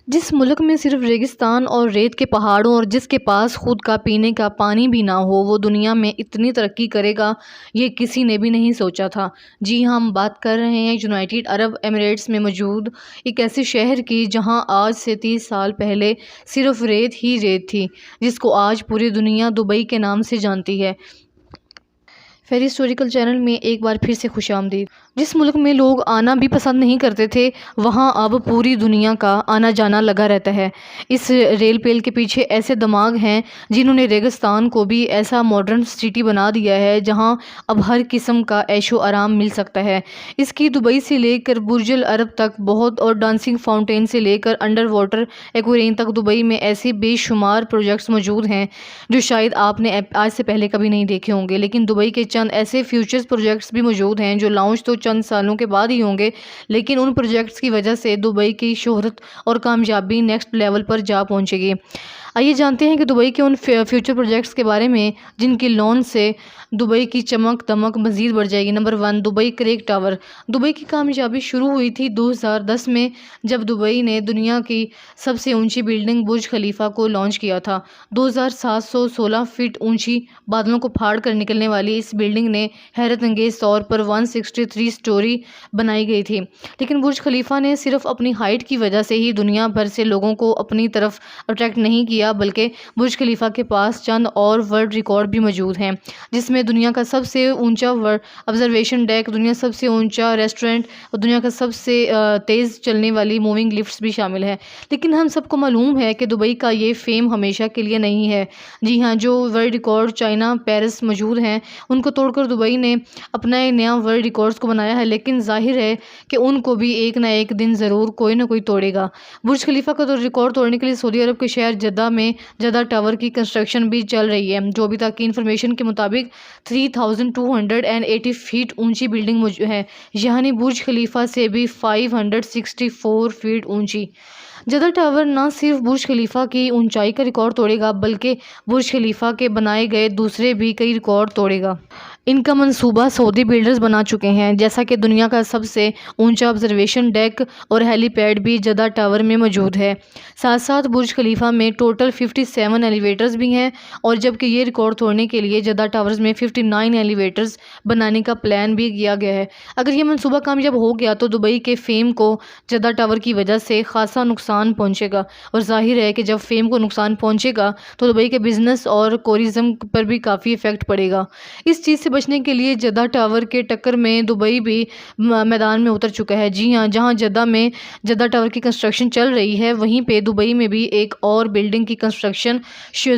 جس ملک میں صرف ریگستان اور ریت کے پہاڑوں اور جس کے پاس خود کا پینے کا پانی بھی نہ ہو، وہ دنیا میں اتنی ترقی کرے گا، یہ کسی نے بھی نہیں سوچا تھا۔ جی ہاں، ہم بات کر رہے ہیں یونائیٹڈ عرب ایمریٹس میں موجود ایک ایسے شہر کی جہاں آج سے 30 سال پہلے صرف ریت ہی ریت تھی، جس کو آج پوری دنیا دبئی کے نام سے جانتی ہے۔ فیری ہسٹوریکل چینل میں ایک بار پھر سے خوش آمدید۔ جس ملک میں لوگ آنا بھی پسند نہیں کرتے تھے، وہاں اب پوری دنیا کا آنا جانا لگا رہتا ہے۔ اس ریل پیل کے پیچھے ایسے دماغ ہیں جنہوں نے ریگستان کو بھی ایسا ماڈرن سٹی بنا دیا ہے جہاں اب ہر قسم کا عیش و آرام مل سکتا ہے۔ اس کی دبئی سے لے کر برج العرب تک بہت اور ڈانسنگ فاؤنٹین سے لے کر انڈر واٹر ایکویریم تک دبئی میں ایسے بے شمار پروجیکٹس موجود ہیں جو شاید آپ نے آج سے پہلے کبھی نہیں دیکھے ہوں گے۔ لیکن دبئی کے چند ایسے فیوچرز پروجیکٹس بھی موجود ہیں جو لانچ تو چند سالوں کے بعد ہی ہوں گے، لیکن ان پروجیکٹس کی وجہ سے دبئی کی شہرت اور کامیابی نیکسٹ لیول پر جا پہنچے گی۔ آئیے جانتے ہیں کہ دبئی کے ان فیوچر پروجیکٹس کے بارے میں جن کی لانچ سے دبئی کی چمک دمک مزید بڑھ جائے گی۔ Number 1، Dubai creek tower. Dubai کی کامیابی شروع ہوئی تھی 2010 میں، جب دبئی نے دنیا کی سب سے اونچی بلڈنگ برج خلیفہ کو لانچ کیا تھا۔ 2716 فٹ اونچی بادلوں کو پھاڑ کر نکلنے والی اس بلڈنگ نے حیرت انگیز طور پر 163 سٹوری بنائی گئی تھی، لیکن برج خلیفہ نے صرف اپنی ہائٹ کی وجہ سے ہی دنیا بھر سے لوگوں کو اپنی طرف اٹریکٹ نہیں کیا، بلکہ برج خلیفہ کے پاس چند اور ورلڈ ریکارڈ بھی موجود ہیں، جس میں دنیا کا سب سے اونچا آبزرویشن ڈیک، دنیا سب سے اونچا ریسٹورنٹ اور دنیا کا سب سے تیز چلنے والی موونگ لفٹس بھی شامل ہیں۔ لیکن ہم سب کو معلوم ہے کہ دبئی کا یہ فیم ہمیشہ کے لیے نہیں ہے۔ جی ہاں، جو ورلڈ ریکارڈ چائنا، پیرس موجود ہیں، ان کو توڑ کر دبئی نے اپنا نیا ورلڈ ریکارڈز کو بنایا ہے، لیکن ظاہر ہے کہ ان کو بھی ایک نہ ایک دن ضرور کوئی نہ کوئی توڑے گا۔ برج خلیفہ کا ریکارڈ توڑنے کے لیے سعودی عرب کے شہر جدہ میں جدہ ٹاور کی کنسٹرکشن بھی چل رہی ہے، جو ابھی تک کی انفارمیشن کے مطابق 3280 فٹ اونچی بلڈنگ ہے، یعنی برج خلیفہ سے بھی 564 فٹ اونچی۔ جدہ ٹاور نہ صرف برج خلیفہ کی اونچائی کا ریکارڈ توڑے گا، بلکہ برج خلیفہ کے بنائے گئے دوسرے بھی کئی ریکارڈ توڑے گا۔ ان کا منصوبہ سعودی بلڈرز بنا چکے ہیں، جیسا کہ دنیا کا سب سے اونچا آبزرویشن ڈیک اور ہیلی پیڈ بھی جدہ ٹاور میں موجود ہے۔ ساتھ ساتھ برج خلیفہ میں ٹوٹل 57 ایلیویٹرز بھی ہیں، اور جبکہ یہ ریکارڈ توڑنے کے لیے جدہ ٹاورز میں 59 ایلیویٹرز بنانے کا پلان بھی کیا گیا ہے۔ اگر یہ منصوبہ کامیاب ہو گیا تو دبئی کے فیم کو جدہ ٹاور کی وجہ سے خاصا نقصان پہنچے گا، اور ظاہر ہے کہ جب فیم کو نقصان پہنچے گا تو دبئی کے بزنس اور ٹورزم پر بھی کافی ایفیکٹ پڑے گا۔ اس چیز سے بچنے کے لیے جدہ ٹاور کے ٹکر میں دبئی بھی میدان میں اتر چکا ہے۔ جی ہاں، جہاں جدہ میں جدہ ٹاور کی کنسٹرکشن چل رہی ہے، وہیں پہ دبئی میں بھی ایک اور بلڈنگ کی کنسٹرکشن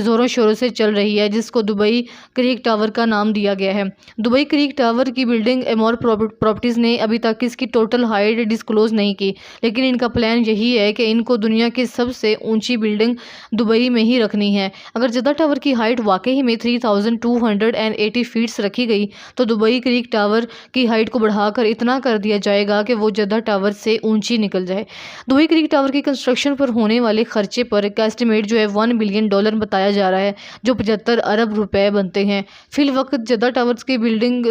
زوروں شوروں سے چل رہی ہے، جس کو دبئی کریک ٹاور کا نام دیا گیا ہے۔ دبئی کریک ٹاور کی بلڈنگ ایمور پراپرٹیز نے ابھی تک اس کی ٹوٹل ہائٹ ڈسکلوز نہیں کی، لیکن ان کا پلان یہی ہے کہ ان کو دنیا کی سب سے اونچی بلڈنگ دبئی میں ہی رکھنی ہے۔ اگر جدہ ٹاور کی ہائٹ واقعی میں 3280 فیٹس رکھی گئی تو دبئی کریک ٹاور کی ہائٹ کو بڑھا کر اتنا کر دیا جائے گا کہ وہ جدہ ٹاور سے اونچی نکل جائے۔ دبئی کریک ٹاور کی کنسٹرکشن پر ہونے والے خرچے پر کا اسٹیمیٹ جو ہے $1 بلین بتایا جا رہا ہے، جو 75 ارب روپے بنتے ہیں۔ فی الوقت جدہ ٹاورز کی بلڈنگ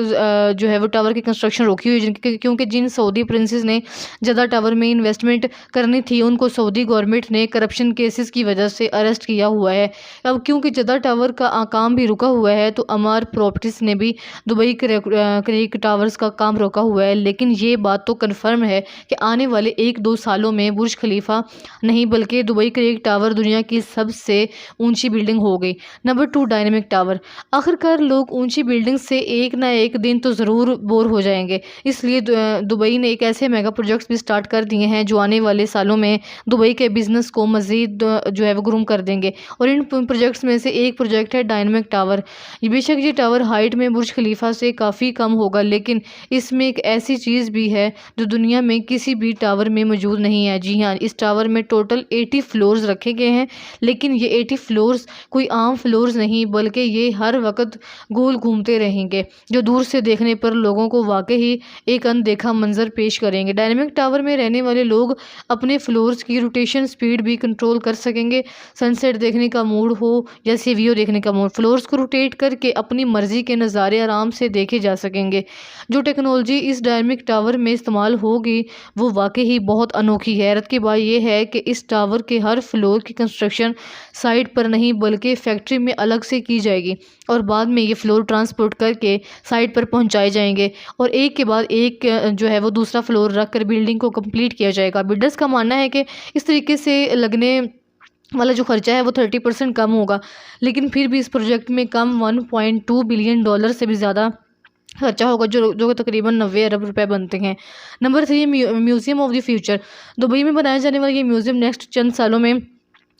جو ہے وہ ٹاور کی کنسٹرکشن روکی ہوئی، کیونکہ جن سعودی پرنسز نے جدہ ٹاور میں انویسٹمنٹ کرنی تھی ان کو سعودی گورنمنٹ نے کرپشن کیسز کی وجہ سے اریسٹ کیا ہوا ہے۔ اب کیونکہ جدہ ٹاور کا کام بھی رکا ہوا ہے تو امار پراپرٹیز نے بھی دبئی کریک ٹاورز کا کام روکا ہوا ہے، لیکن یہ بات تو کنفرم ہے کہ آنے والے 1-2 سالوں میں برج خلیفہ نہیں بلکہ دبئی کریک ٹاور دنیا کی سب سے اونچی بلڈنگ ہو گئی۔ Number 2، dynamic tower. آخرکار لوگ اونچی بلڈنگ سے ایک نہ ایک دن تو ضرور بور ہو جائیں گے، اس لیے دبئی نے ایک ایسے میگا پروجیکٹس بھی سٹارٹ کر دیے ہیں جو آنے والے سالوں میں دبئی کے بزنس کو مزید جو ہے وہ گروم کر دیں گے، اور ان پروجیکٹس میں سے ایک پروجیکٹ ہے ڈائنامک ٹاور۔ بے شک یہ ٹاور ہائٹ میں برج خلیفہ سے کافی کم ہوگا، لیکن اس میں ایک ایسی چیز بھی ہے جو دنیا میں کسی بھی ٹاور میں موجود نہیں ہے۔ جی ہاں، اس ٹاور میں ٹوٹل 80 فلورز رکھے گئے ہیں، لیکن یہ 80 فلورز کوئی عام فلورز نہیں بلکہ یہ ہر وقت گول گھومتے رہیں گے، جو دور سے دیکھنے پر لوگوں کو واقعی ایک اندیکھا منظر پیش کریں گے۔ ڈائنامک ٹاور میں رہنے والے لوگ اپنے فلورز کی روٹیشن سپیڈ بھی کنٹرول کر سکیں گے۔ سن سیٹ دیکھنے کا موڈ ہو یا سی ویو دیکھنے کا موڈ، فلورز کو روٹیٹ کر کے اپنی مرضی کے نظارے آرام سے دیکھے جا سکیں گے۔ جو ٹیکنالوجی اس ڈائنامک ٹاور میں استعمال ہوگی وہ واقعی ہی بہت انوکھی ہے۔ حیرت کی بات یہ ہے کہ اس ٹاور کے ہر فلور کی کنسٹرکشن سائٹ پر نہیں بلکہ فیکٹری میں الگ سے کی جائے گی، اور بعد میں یہ فلور ٹرانسپورٹ کر کے سائٹ پر پہنچائے جائیں گے، اور ایک کے بعد ایک جو ہے وہ دوسرا فلور رکھ کر بلڈنگ کو کمپلیٹ کیا جائے گا۔ بلڈرز کا ماننا ہے کہ اس طریقے سے لگنے والا جو خرچہ ہے وہ 30% کم ہوگا، لیکن پھر بھی اس پروجیکٹ میں کم $1.2 بلین سے بھی زیادہ خرچہ ہوگا، جو تقریباً 90 ارب روپے بنتے ہیں۔ Number 3، museum of the future. Dubai میں بنایا جانے والا یہ میوزیم نیکسٹ چند سالوں میں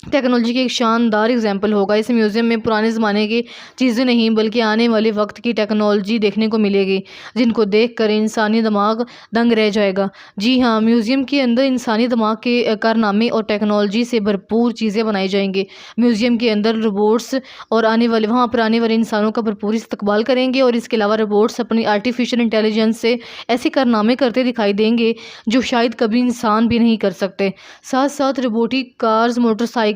ٹیکنالوجی کی ایک شاندار اگزامپل ہوگا۔ اس میوزیم میں پرانے زمانے کی چیزیں نہیں بلکہ آنے والے وقت کی ٹیکنالوجی دیکھنے کو ملے گی، جن کو دیکھ کر انسانی دماغ دنگ رہ جائے گا۔ جی ہاں، میوزیم کے اندر انسانی دماغ کے کارنامے اور ٹیکنالوجی سے بھرپور چیزیں بنائی جائیں گی۔ میوزیم کے اندر روبوٹس اور وہاں پر آنے والے انسانوں کا بھرپور استقبال کریں گے، اور اس کے علاوہ روبوٹس اپنی آرٹیفیشل انٹیلیجنس سے ایسے کارنامے کرتے دکھائی دیں گے جو شاید کبھی انسان بھی نہیں کر سکتے۔ ساتھ ساتھ روبوٹک کارز، موٹر سائیکل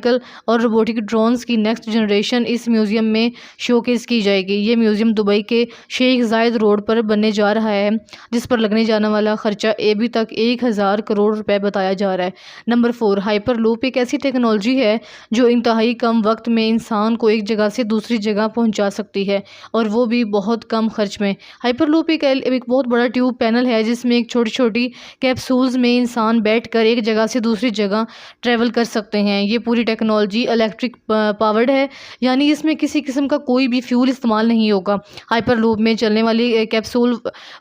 اور روبوٹک ڈرونز کی نیکسٹ جنریشن اس میوزیم میں شوکیس کی جائے گی۔ یہ میوزیم دبئی کے شیخ زاید روڈ پر بننے جا رہا ہے، جس پر لگنے جانے والا خرچہ ابھی تک 1000 کروڑ روپے بتایا جا رہا ہے۔ نمبر 4، ہائپر لوپ ایک ایسی ٹیکنالوجی ہے جو انتہائی کم وقت میں انسان کو ایک جگہ سے دوسری جگہ پہنچا سکتی ہے، اور وہ بھی بہت کم خرچ میں۔ ہائپر لوپ ایک بہت بڑا ٹیوب پینل ہے جس میں ایک چھوٹی چھوٹی کیپسولز میں انسان بیٹھ کر ایک جگہ سے دوسری جگہ ٹریول کر سکتے ہیں۔ یہ پوری ٹیکنالوجی الیکٹرک پاورڈ ہے، یعنی اس میں کسی قسم کا کوئی بھی فیول استعمال نہیں ہوگا۔ ہائپر لوپ میں چلنے والی کیپسول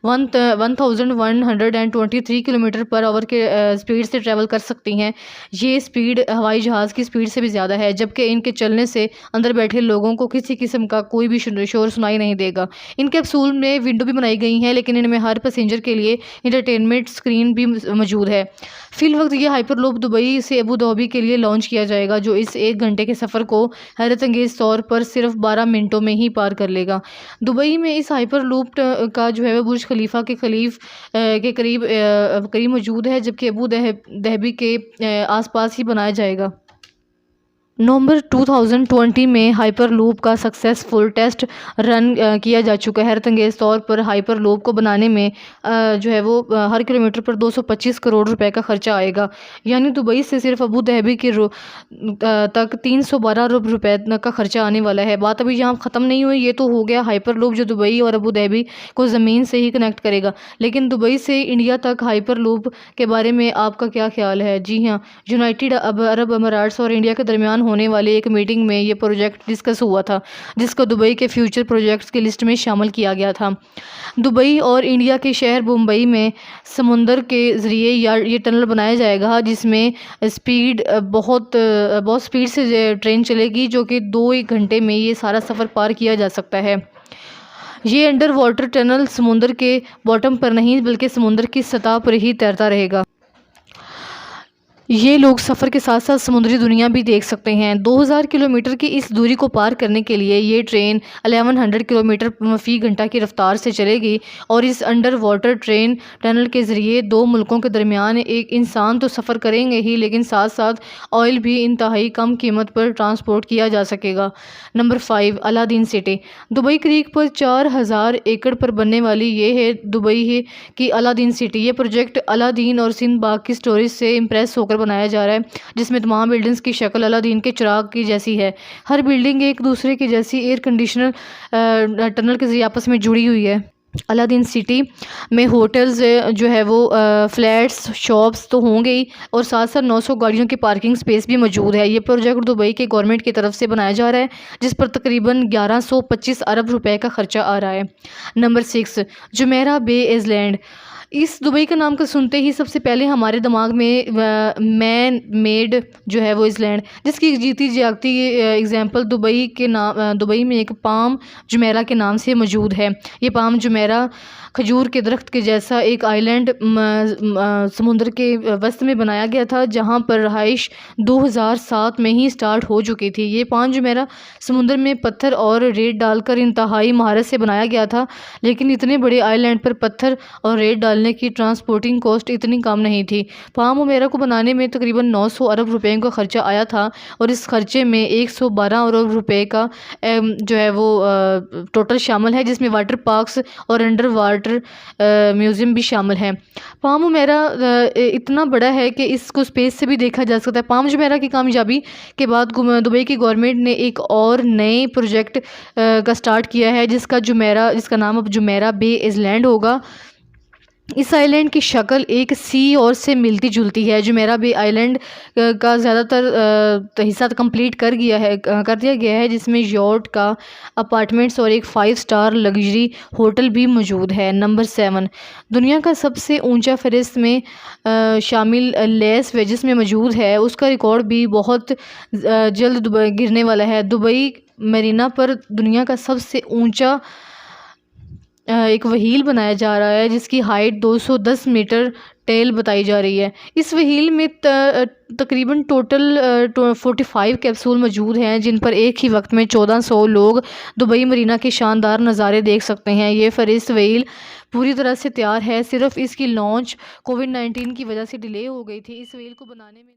1123 کلومیٹر پر آور کے سپیڈ سے ٹریول کر سکتی ہیں۔ یہ سپیڈ ہوائی جہاز کی سپیڈ سے بھی زیادہ ہے، جبکہ ان کے چلنے سے اندر بیٹھے لوگوں کو کسی قسم کا کوئی بھی شور سنائی نہیں دے گا۔ ان کیپسول میں ونڈو بھی بنائی گئی ہیں، لیکن ان میں ہر پیسنجر کے لیے انٹرٹینمنٹ اسکرین بھی موجود ہے۔ فی الوقت یہ ہائپر لوپ دبئی سے ابوظہبی کے لیے لانچ کیا جائے گا، جو اس 1 گھنٹے کے سفر کو حیرت انگیز طور پر صرف 12 منٹوں میں ہی پار کر لے گا۔ دبئی میں اس ہائپر لوپ کا جو ہے وہ برج خلیفہ کے قریب موجود ہے، جبکہ ابوظہبی کے آس پاس ہی بنایا جائے گا۔ نومبر 2020 میں ہائپر لوپ کا سکسیسفل ٹیسٹ رن کیا جا چکا ہے۔ حیرت انگیز طور پر ہائپر لوپ کو بنانے میں جو ہے وہ ہر کلومیٹر پر 225 کروڑ روپے کا خرچہ آئے گا، یعنی دبئی سے صرف ابوظہبی کے تک 312 ارب روپے کا خرچہ آنے والا ہے۔ بات ابھی یہاں ختم نہیں ہوئی، یہ تو ہو گیا ہائپر لوپ جو دبئی اور ابوظہبی کو زمین سے ہی کنیکٹ کرے گا، لیکن دبئی سے انڈیا تک ہائپر لوپ کے بارے میں آپ کا کیا خیال ہے؟ جی ہاں، یونائٹڈ عرب اماراتس اور انڈیا کے درمیان ہونے والے ایک میٹنگ میں یہ پروجیکٹ ڈسکس ہوا تھا، جس کو دبئی کے فیوچر پروجیکٹس کی لسٹ میں شامل کیا گیا تھا۔ دبئی اور انڈیا کے شہر ممبئی میں سمندر کے ذریعے یہ ٹنل بنایا جائے گا، جس میں بہت سپیڈ سے ٹرین چلے گی، جو کہ 2 گھنٹے میں یہ سارا سفر پار کیا جا سکتا ہے۔ یہ انڈر واٹر ٹنل سمندر کے باٹم پر نہیں بلکہ سمندر کی سطح پر ہی تیرتا رہے گا۔ یہ لوگ سفر کے ساتھ ساتھ سمندری دنیا بھی دیکھ سکتے ہیں۔ 2000 کلومیٹر کی اس دوری کو پار کرنے کے لیے یہ ٹرین 1100 کلومیٹر فی گھنٹہ کی رفتار سے چلے گی، اور اس انڈر واٹر ٹنل کے ذریعے 2 ملکوں کے درمیان ایک انسان تو سفر کریں گے ہی، لیکن ساتھ ساتھ آئل بھی انتہائی کم قیمت پر ٹرانسپورٹ کیا جا سکے گا۔ Number 5، Aladdin city. Dubai creek پر 4000 ایکڑ پر بننے والی یہ ہے دبئی کی الادین سٹی۔ یہ پروجیکٹ الادین اور سندھ باغ کی سٹوریز سے امپریس ہو کر بنایا جا رہا ہے، جس میں تمام بلڈنگز کی شکل الادین کے چراغ کی جیسی ہے۔ ہر بلڈنگ ایک دوسرے کی جیسی ایئر کنڈیشنر ٹنل کے ذریعے آپس میں جڑی ہوئی ہے۔ الادین سٹی میں ہوٹلز جو ہے وہ فلیٹس، شاپس تو ہوں گے ہی، اور ساتھ ساتھ 900 گاڑیوں کی پارکنگ سپیس بھی موجود ہے۔ یہ پروجیکٹ دبئی کے گورنمنٹ کی طرف سے بنایا جا رہا ہے، جس پر تقریباً 1125 ارب روپے کا خرچہ آ رہا ہے۔ نمبر 6، جمیرہ بے ایسلینڈ۔ اس دبئی کا نام کو سنتے ہی سب سے پہلے ہمارے دماغ میں مین میڈ جو ہے وہ آئس لینڈ، جس کی جیتی جاگتی ایگزامپل دبئی میں ایک پام جمیرہ کے نام سے موجود ہے۔ یہ پام جمیرہ کھجور کے درخت کے جیسا ایک آئی لینڈ سمندر کے وسط میں بنایا گیا تھا، جہاں پر رہائش 2007 میں ہی سٹارٹ ہو چکی تھی۔ یہ پام جمیرہ سمندر میں پتھر اور ریت ڈال کر انتہائی مہارت سے بنایا گیا تھا، لیکن اتنے بڑے آئی لینڈ پر پتھر اور ریت ڈالنے ڈالنے کی ٹرانسپورٹنگ کاسٹ اتنی کم نہیں تھی۔ پام جمیرہ کو بنانے میں تقریباً 900 ارب روپے کا خرچہ آیا تھا اور اس خرچے میں 112 ارب روپے کا جو ہے وہ ٹوٹل شامل ہے، جس میں واٹر پارکس اور انڈر واٹر میوزیم بھی شامل ہے۔ پام جمیرہ اتنا بڑا ہے کہ اس کو اسپیس سے بھی دیکھا جا سکتا ہے۔ پام جمیرہ کی کامیابی کے بعد دبئی کی گورنمنٹ نے ایک اور نئے پروجیکٹ کا سٹارٹ کیا ہے، جس کا نام اب جمیرہ بے آئلینڈ ہوگا۔ اس آئی لینڈ کی شکل ایک سی اور سے ملتی جلتی ہے۔ جمیرہ بے آئی لینڈ کا زیادہ تر حصہ کمپلیٹ کر دیا گیا ہے، جس میں یاٹ کا اپارٹمنٹس اور ایک 5 اسٹار لگژری ہوٹل بھی موجود ہے۔ نمبر 7، دنیا کا سب سے اونچا فہرست میں شامل لاس ویگس میں موجود ہے۔ اس کا ریکارڈ بھی بہت جلد گرنے والا ہے۔ دبئی میرینا پر دنیا کا سب سے اونچا ایک وہیل بنایا جا رہا ہے، جس کی ہائٹ 210 میٹر ٹیل بتائی جا رہی ہے۔ اس وہیل میں تقریباً ٹوٹل 45 کیپسول موجود ہیں، جن پر ایک ہی وقت میں 1400 لوگ دبئی مرینا کے شاندار نظارے دیکھ سکتے ہیں۔ یہ فرسٹ وہیل پوری طرح سے تیار ہے، صرف اس کی لانچ کووڈ-19 کی وجہ سے ڈیلے ہو گئی تھی۔ اس وہیل کو بنانے میں